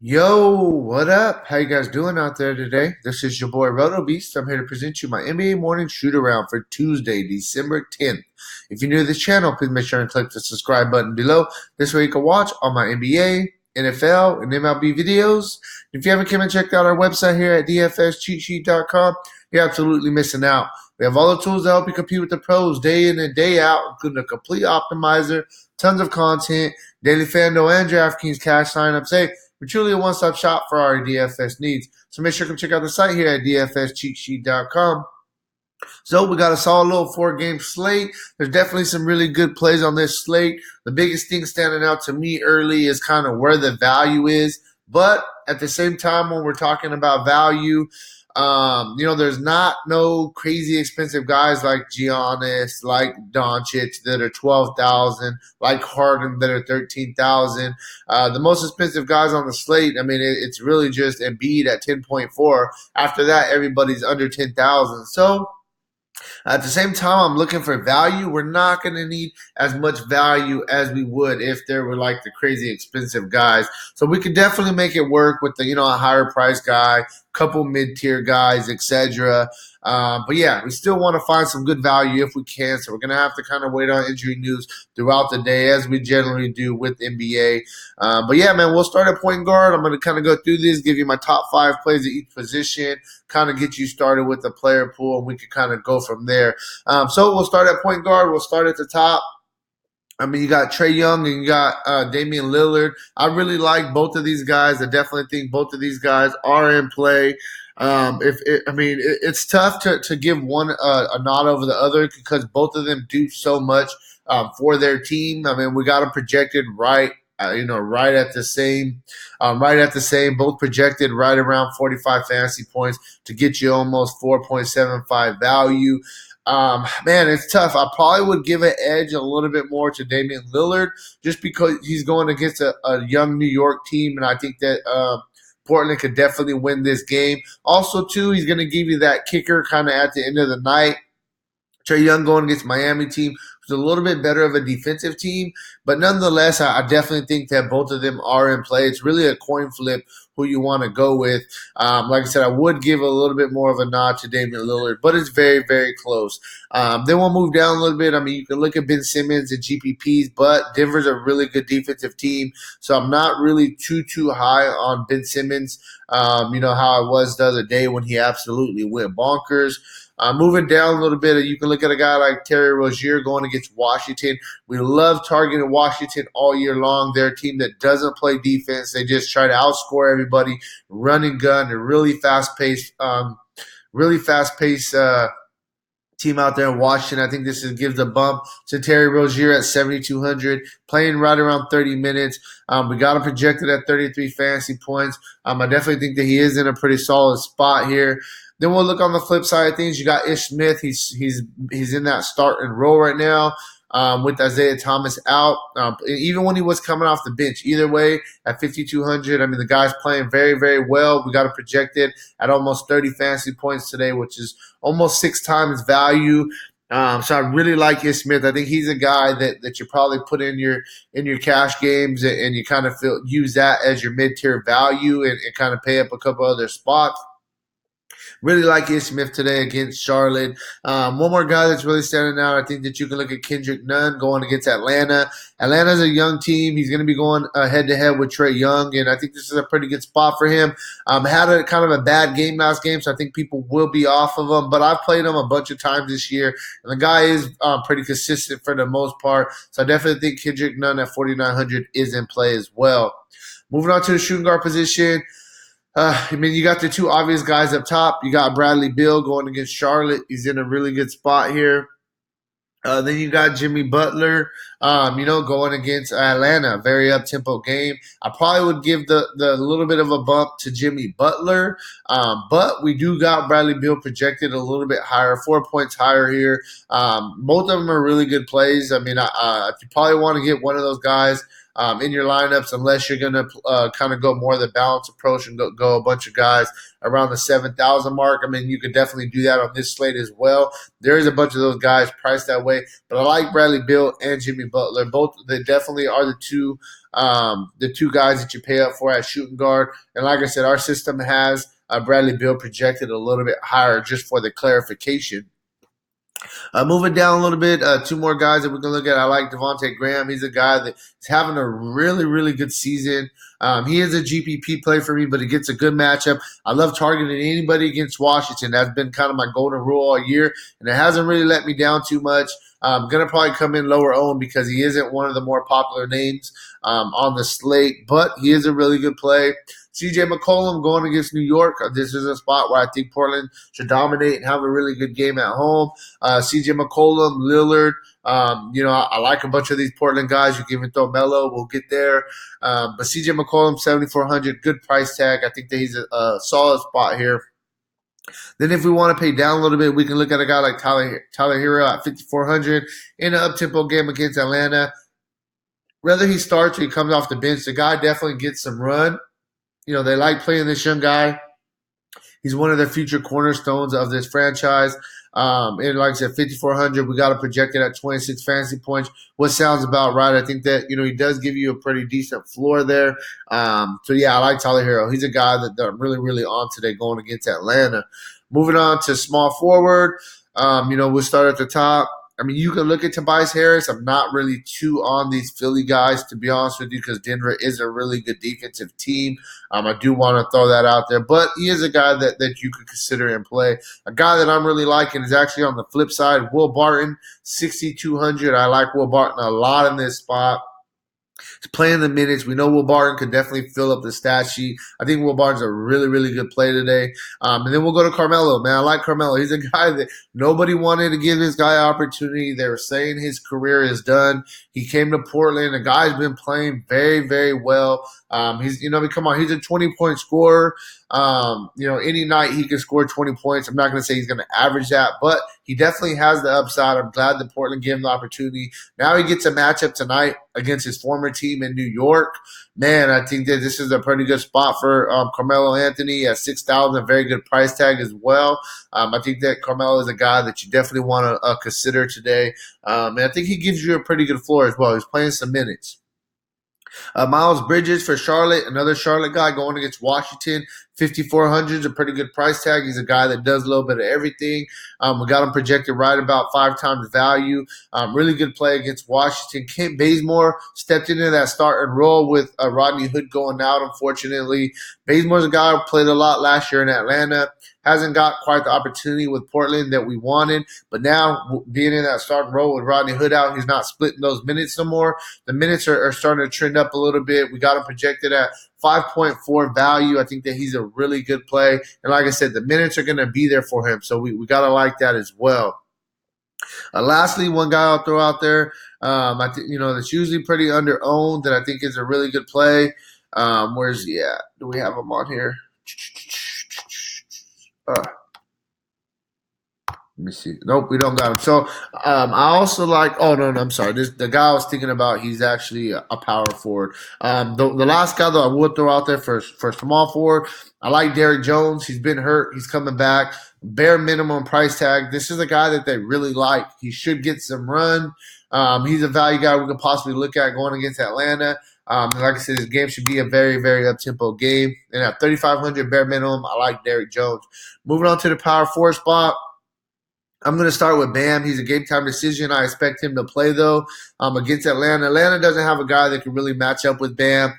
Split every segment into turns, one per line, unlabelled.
Yo, what up? How you guys doing out there today? This is your boy Roto Beast. I'm here to present you my NBA morning shoot around for Tuesday, December 10th. If you're new to this channel, please make sure and click the subscribe button below. This way you can watch all my NBA, NFL, and MLB videos. If you haven't come and checked out our website here at dfscheatsheet.com, you're absolutely missing out. We have all the tools to help you compete with the pros day in and day out, including a complete optimizer, tons of content, daily Fanduel and Draftkings cash signups. Hey, we're truly a one-stop shop for our DFS needs. So make sure to check out the site here at dfscheatsheet.com. So we got a solid little 4-game slate. There's definitely some really good plays on this slate. The biggest thing standing out to me early is kind of where the value is. But at the same time, when we're talking about value, there's not no crazy expensive guys like Giannis, like Doncic that are 12,000, like Harden that are 13,000. The most expensive guys on the slate, I mean, it's really just Embiid at 10.4. After that, everybody's under 10,000. So at the same time, I'm looking for value. We're not going to need as much value as we would if there were like the crazy expensive guys. So we could definitely make it work with the a higher price guy, couple mid tier guys, etc. But yeah, we still want to find some good value if we can. So we're going to have to kind of wait on injury news throughout the day, as we generally do with NBA. But yeah, man, we'll start at point guard. I'm going to kind of go through this, give you my top 5 plays at each position, kind of get you started with the player pool, and we can kind of go from there. So we'll start at point guard. We'll start at the top. I mean, you got Trae Young and you got Damian Lillard. I really like both of these guys. I definitely think both of these guys are in play. It's tough to give one a nod over the other because both of them do so much for their team. I mean, we got them projected right. Right at the same, both projected right around 45 fantasy points to get you almost 4.75 value. Man, it's tough. I probably would give an edge a little bit more to Damian Lillard just because he's going against a young New York team, and I think that Portland could definitely win this game. Also, too, he's going to give you that kicker kind of at the end of the night. Trae Young going against Miami team, who's a little bit better of a defensive team, but nonetheless, I definitely think that both of them are in play. It's really a coin flip who you want to go with. Like I said, I would give a little bit more of a nod to Damian Lillard, but it's very, very close. Then we'll move down a little bit. I mean, you can look at Ben Simmons and GPPs, but Denver's a really good defensive team, so I'm not really too high on Ben Simmons. How I was the other day when he absolutely went bonkers. Moving down a little bit, you can look at a guy like Terry Rozier going against Washington. We love targeting Washington all year long. They're a team that doesn't play defense. They just try to outscore everybody, run and gun. They're really fast-paced, team out there in Washington. I think this gives a bump to Terry Rozier at 7,200, playing right around 30 minutes. We got him projected at 33 fantasy points. I definitely think that he is in a pretty solid spot here. Then we'll look on the flip side of things. You got Ish Smith. He's in that start and roll right now. With Isaiah Thomas out, even when he was coming off the bench. Either way, at 5,200, I mean, the guy's playing very, very well. We got him projected at almost 30 fantasy points today, which is almost 6 times value. So I really like his Smith. I think he's a guy that you probably put in your cash games and you kind of use that as your mid-tier value and kind of pay up a couple other spots. Really like Ish Smith today against Charlotte. One more guy that's really standing out, I think that you can look at Kendrick Nunn going against Atlanta. Atlanta's a young team. He's going to be going head-to-head with Trae Young, and I think this is a pretty good spot for him. Had a kind of a bad game last game, so I think people will be off of him, but I've played him a bunch of times this year, and the guy is pretty consistent for the most part, so I definitely think Kendrick Nunn at 4,900 is in play as well. Moving on to the shooting guard position. You got the two obvious guys up top. You got Bradley Beal going against Charlotte. He's in a really good spot here. Then you got Jimmy Butler, going against Atlanta. Very up-tempo game. I probably would give the little bit of a bump to Jimmy Butler, but we do got Bradley Beal projected a little bit higher, 4 points higher here. Both of them are really good plays. I mean, if you probably want to get one of those guys in your lineups, unless you're going to kind of go more of the balanced approach and go a bunch of guys around the 7,000 mark. I mean, you could definitely do that on this slate as well. There is a bunch of those guys priced that way, but I like Bradley Beal and Jimmy Butler. Both, they definitely are the two the two guys that you pay up for at shooting guard. And like I said, our system has Bradley Beal projected a little bit higher just for the clarification. Moving down a little bit, two more guys that we can look at. I like Devontae Graham. He's a guy that is having a really, really good season. He is a GPP play for me, but he gets a good matchup. I love targeting anybody against Washington. That's been kind of my golden rule all year, and it hasn't really let me down too much. I'm going to probably come in lower owned because he isn't one of the more popular names on the slate, but he is a really good play. CJ McCollum going against New York. This is a spot where I think Portland should dominate and have a really good game at home. CJ McCollum, Lillard. I like a bunch of these Portland guys. You can even throw Melo. We'll get there. But CJ McCollum, 7,400, good price tag. I think that he's a solid spot here. Then if we want to pay down a little bit, we can look at a guy like Tyler Hero at 5,400 in an up-tempo game against Atlanta. Whether he starts or he comes off the bench, the guy definitely gets some run. They like playing this young guy. He's one of the future cornerstones of this franchise. And like I said, 5,400, we got to project it at 26 fantasy points. What sounds about right. I think that, he does give you a pretty decent floor there. I like Tyler Hero. He's a guy that I'm really, really on today going against Atlanta. Moving on to small forward, we'll start at the top. You can look at Tobias Harris. I'm not really too on these Philly guys, to be honest with you, because Denver is a really good defensive team. I do want to throw that out there. But he is a guy that you could consider in play. A guy that I'm really liking is actually on the flip side, Will Barton, 6,200. I like Will Barton a lot in this spot. He's playing the minutes. We know Will Barton could definitely fill up the stat sheet. I think Will Barton's a really, really good play today. And then we'll go to Carmelo. Man, I like Carmelo. He's a guy that nobody wanted to give this guy an opportunity. They were saying his career is done. He came to Portland. The guy's been playing very, very well. He's a 20-point scorer. Any night he can score 20 points. I'm not going to say he's going to average that, but he definitely has the upside. I'm glad that Portland gave him the opportunity. Now he gets a matchup tonight against his former team in New York. Man, I think that this is a pretty good spot for Carmelo Anthony at 6,000, a very good price tag as well. I think that Carmelo is a guy that you definitely want to consider today. And I think he gives you a pretty good floor as well. He's playing some minutes. Miles Bridges for Charlotte, another Charlotte guy going against Washington. 5,400 is a pretty good price tag. He's a guy that does a little bit of everything. We got him projected right about 5 times value. Really good play against Washington. Kent Bazemore stepped into that start and roll with Rodney Hood going out, unfortunately. Bazemore's a guy who played a lot last year in Atlanta. Hasn't got quite the opportunity with Portland that we wanted, but now being in that starting role with Rodney Hood out, he's not splitting those minutes no more. The minutes are starting to trend up a little bit. We got him projected at 5.4 value. I think that he's a really good play. And like I said, the minutes are going to be there for him, so we got to like that as well. Lastly, one guy I'll throw out there, that's usually pretty under-owned that I think is a really good play. Where's he at? Do we have him on here? Let me see. Nope, we don't got him. So I also like. Oh no, I'm sorry. The guy I was thinking about. He's actually a power forward. The last guy though I would throw out there for small forward. I like Derrick Jones. He's been hurt. He's coming back. Bare minimum price tag. This is a guy that they really like. He should get some run. He's a value guy we could possibly look at going against Atlanta. Like I said, this game should be a very, very up-tempo game. And at 3,500 bare minimum, I like Derrick Jones. Moving on to the power forward spot. I'm going to start with Bam. He's a game-time decision. I expect him to play, though, against Atlanta. Atlanta doesn't have a guy that can really match up with Bam.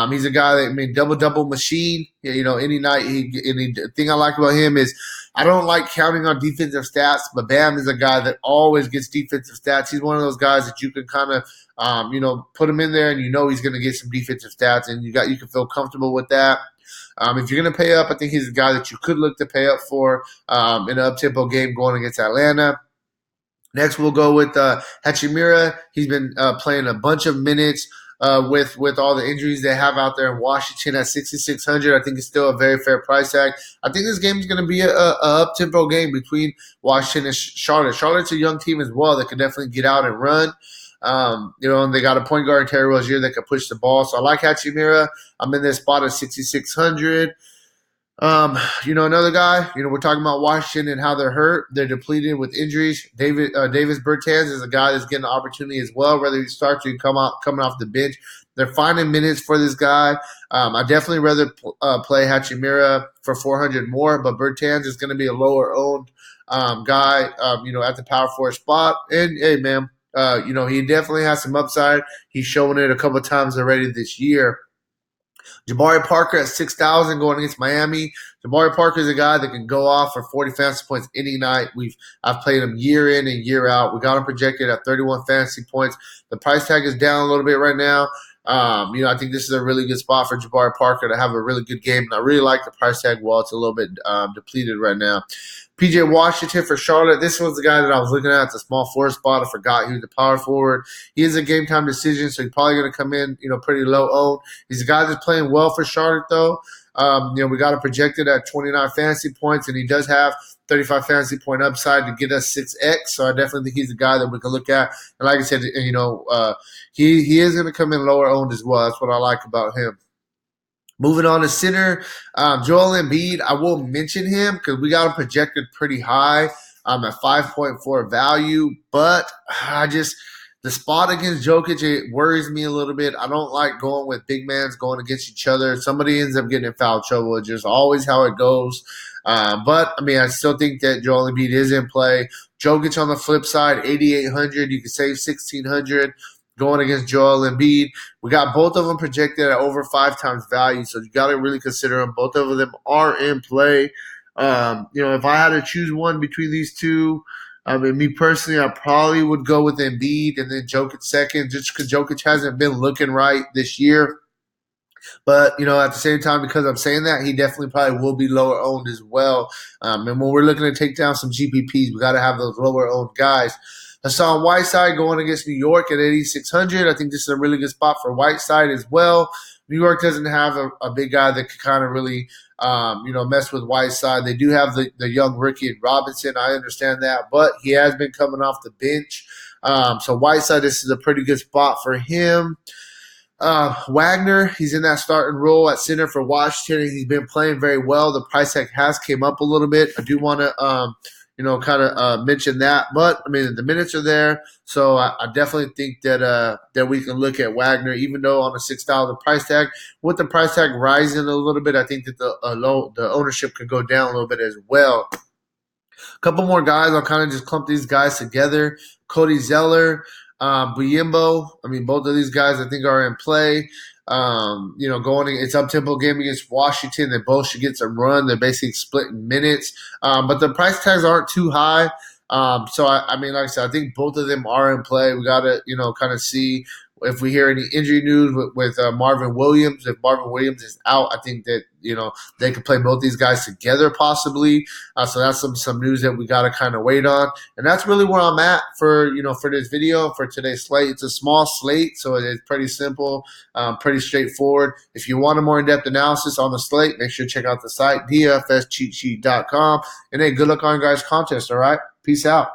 He's a guy that, double-double machine. Any night. The thing I like about him is I don't like counting on defensive stats, but Bam is a guy that always gets defensive stats. He's one of those guys that you can kind of, put him in there and he's going to get some defensive stats, and you can feel comfortable with that. If you're going to pay up, I think he's a guy that you could look to pay up for in an up-tempo game going against Atlanta. Next, we'll go with Hachimura. He's been playing a bunch of minutes with all the injuries they have out there in Washington at 6,600. I think it's still a very fair price tag. I think this game is going to be a up-tempo game between Washington and Charlotte. Charlotte's a young team as well that can definitely get out and run. And they got a point guard in Terry Rozier that can push the ball. So I like Hachimura. I'm in this spot at 6,600. Another guy, we're talking about Washington and how they're hurt. They're depleted with injuries. Davis Bertans is a guy that's getting an opportunity as well, whether he starts or coming off the bench. they're finding minutes for this guy. I definitely rather play Hachimura for 400 more, but Bertans is going to be a lower owned guy, at the power forward spot. And hey, man, he definitely has some upside. He's showing it a couple of times already this year. Jabari Parker at 6,000 going against Miami. Jabari Parker is a guy that can go off for 40 fantasy points any night. I've played him year in and year out. We got him projected at 31 fantasy points. The price tag is down a little bit right now. I think this is a really good spot for Jabari Parker to have a really good game. And I really like the price tag while it's a little bit depleted right now. PJ Washington for Charlotte. This was the guy that I was looking at the small forward spot. I forgot he was the power forward. He is a game time decision, so he's probably going to come in, pretty low owned. He's a guy that's playing well for Charlotte, though. We got him projected at 29 fantasy points, and he does have 35 fantasy point upside to get us 6x. So I definitely think he's a guy that we can look at. And like I said, he is going to come in lower owned as well. That's what I like about him. Moving on to center, Joel Embiid. I will mention him because we got him projected pretty high at 5.4 value. But the spot against Jokic, it worries me a little bit. I don't like going with big mans going against each other. Somebody ends up getting in foul trouble. It's just always how it goes. But I still think that Joel Embiid is in play. Jokic on the flip side, 8,800. You can save 1,600 going against Joel Embiid. We got both of them projected at over 5 times value, so you got to really consider them. Both of them are in play. If I had to choose one between these two, me personally, I probably would go with Embiid and then Jokic second, just because Jokic hasn't been looking right this year. But, at the same time, because I'm saying that, he definitely probably will be lower owned as well. And when we're looking to take down some GPPs, we got to have those lower owned guys. Hassan Whiteside going against New York at 8,600. I think this is a really good spot for Whiteside as well. New York doesn't have a big guy that could kind of really, mess with Whiteside. They do have the young rookie in Robinson. I understand that, but he has been coming off the bench. So Whiteside, this is a pretty good spot for him. Wagner, he's in that starting role at center for Washington. He's been playing very well. The price tag has came up a little bit. I do want to, mention that. But, the minutes are there. So I definitely think that we can look at Wagner, even though on a $6 price tag. With the price tag rising a little bit, I think that the ownership can go down a little bit as well. A couple more guys. I'll kind of just clump these guys together. Cody Zeller, Buyembo. Both of these guys I think are in play. It's up-tempo game against Washington. They both should get some run. They're basically splitting minutes. But the price tags aren't too high. Like I said, I think both of them are in play. We got to, kind of see if we hear any injury news with Marvin Williams. If Marvin Williams is out, I think that, they could play both these guys together possibly. So that's some news that we got to kind of wait on. And that's really where I'm at for this video, for today's slate. It's a small slate, so it's pretty simple, pretty straightforward. If you want a more in-depth analysis on the slate, make sure to check out the site, dfscheatsheet.com. And hey, good luck on your guys' contest, all right? Peace out.